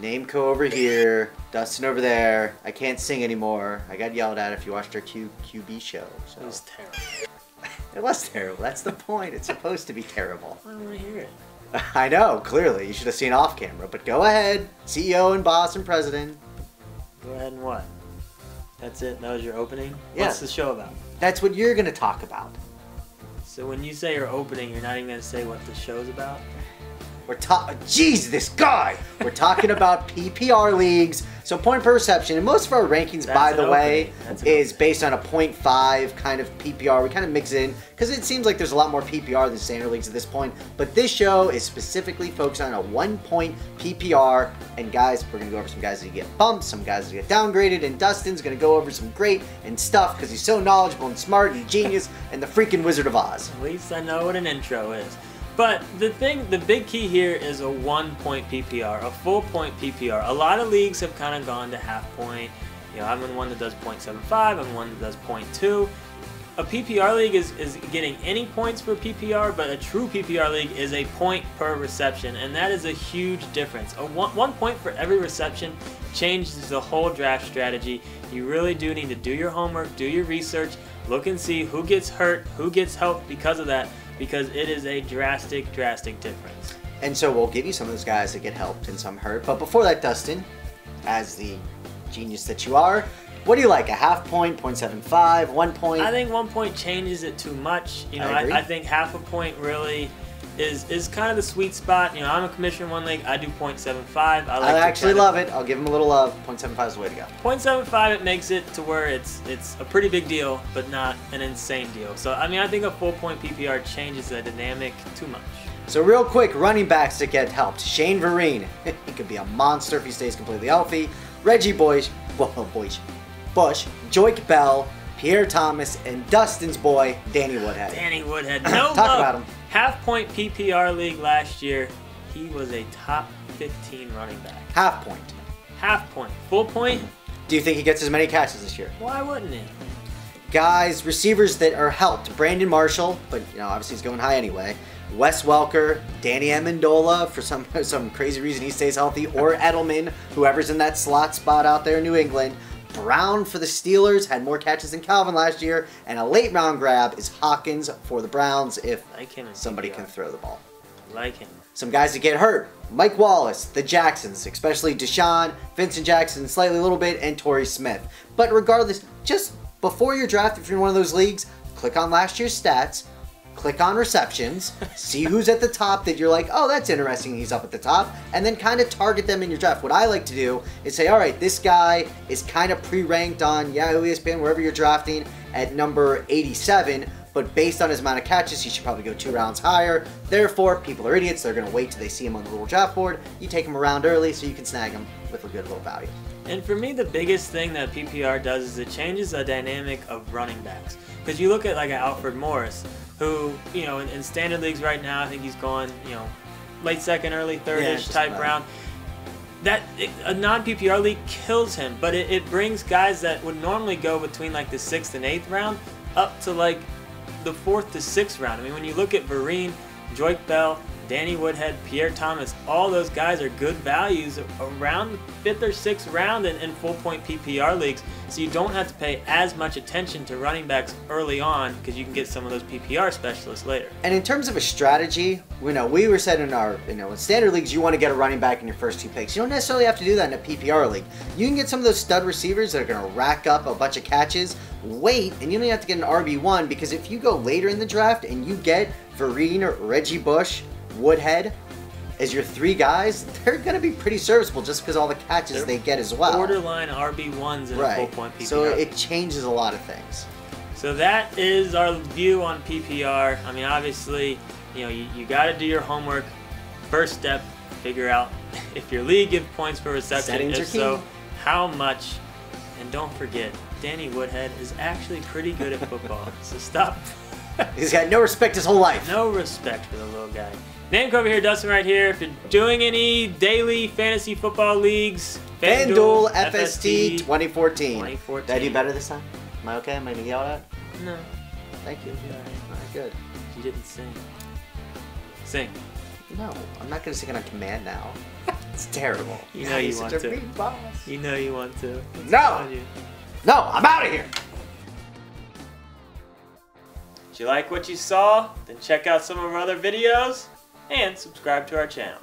Nameco over here, Dustin over there. I can't sing anymore. I got yelled at if you watched our QB show. So. It was terrible. It was terrible. That's the point. It's supposed to be terrible. I don't want to hear it. I know, clearly. You should have seen off camera. But go ahead. CEO and boss and president. Go ahead and what? That's it? That was your opening? Yeah. What's the show about? That's what you're going to talk about. So when you say your opening, you're not even going to say what the show's about? Jeez, this guy! We're talking about PPR leagues. So point per reception, and most of our rankings, by the way, is based on a 0.5 kind of PPR. We kind of mix it in, because it seems like there's a lot more PPR than standard leagues at this point. But this show is specifically focused on a 1-point PPR. And guys, we're going to go over some guys that get bumped, some guys that get downgraded, and Dustin's going to go over some great and stuff, because he's so knowledgeable and smart and genius and the freaking Wizard of Oz. At least I know what an intro is. But the big key here is a 1-point PPR, a full point PPR. A lot of leagues have kind of gone to half point. You know, I'm in one that does 0.75, I'm in one that does 0.2. A PPR league is getting any points for PPR, but a true PPR league is a point per reception, and that is a huge difference. One point for every reception changes the whole draft strategy. You really do need to do your homework, do your research, look and see who gets hurt, who gets helped because of that, because it is a drastic difference. And so we'll give you some of those guys that get helped and some hurt. But before that, Dustin, as the genius that you are, what do you like? A half point, 0.75, 1 point? I think 1 point changes it too much. You know, I think half a point really is kind of the sweet spot. You know, I'm a commissioner in one league. I do 0.75. I actually love it. I'll give him a little love. 0.75 is the way to go. 0.75, it makes it to where it's a pretty big deal, but not an insane deal. So, I mean, I think a full point PPR changes the dynamic too much. So real quick, running backs that get helped. Shane Vereen. He could be a monster if he stays completely healthy. Reggie Bush, Joik Bell, Pierre Thomas, and Dustin's boy, Danny Woodhead. Danny Woodhead. No Talk about him. Half-point PPR league last year, he was a top 15 running back. Half point. Half point. Full point? Do you think he gets as many catches this year? Why wouldn't he? Guys, receivers that are helped. Brandon Marshall, but you know, obviously he's going high anyway. Wes Welker, Danny Amendola, for some crazy reason he stays healthy, or Edelman, whoever's in that slot spot out there in New England. Brown for the Steelers, had more catches than Calvin last year, and a late round grab is Hawkins for the Browns if somebody can throw the ball. Like him. Some guys that get hurt. Mike Wallace, the Jacksons, especially Deshaun, Vincent Jackson, slightly a little bit, and Torrey Smith. But regardless, just before your draft, if you're in one of those leagues, click on last year's stats, click on receptions, see who's at the top that you're like, oh, that's interesting, he's up at the top, and then kind of target them in your draft. What I like to do is say, all right, this guy is kind of pre-ranked on Yahoo, ESPN, wherever you're drafting at number 87, but based on his amount of catches, he should probably go 2 rounds higher. Therefore, people are idiots. They're going to wait till they see him on the little draft board. You take him around early so you can snag him with a good little value. And for me, the biggest thing that PPR does is it changes the dynamic of running backs. Because you look at like Alfred Morris, who, you know, in standard leagues right now, I think he's going, you know, late second, early third-ish type round. A non-PPR league kills him, but it brings guys that would normally go between like the 6th and 8th round up to like the 4th to 6th round. I mean, when you look at Vereen, Joik Bell, Danny Woodhead, Pierre Thomas, all those guys are good values around the 5th or 6th round in full point PPR leagues. So you don't have to pay as much attention to running backs early on because you can get some of those PPR specialists later. And in terms of a strategy, we were said in our, in standard leagues, you want to get a running back in your first 2 picks. You don't necessarily have to do that in a PPR league. You can get some of those stud receivers that are going to rack up a bunch of catches. Wait, and you don't have to get an RB1, because if you go later in the draft and you get Vereen or Reggie Bush, Woodhead as your 3 guys, they're going to be pretty serviceable just because all the catches they get as well. Borderline RB1s in a full point PPR. So it changes a lot of things. So that is our view on PPR. I mean, obviously, you know, you got to do your homework. First step, figure out if your league gives points per reception. If so, how much. And don't forget, Danny Woodhead is actually pretty good at football. So stop. He's got no respect his whole life. No respect for the little guy. Nameco over here, Dustin right here. If you're doing any daily fantasy football leagues, FanDuel FST 2014. 2014. Did I do better this time? Am I okay? Am I going to yell at? No. Thank you. Yeah. All right, good. You didn't sing. Sing. No, I'm not going to sing it on command now. It's terrible. You know you want such a to. mean boss. You know you want to. What's No! wrong with you? No, I'm out of here! If you like what you saw, then check out some of our other videos and subscribe to our channel.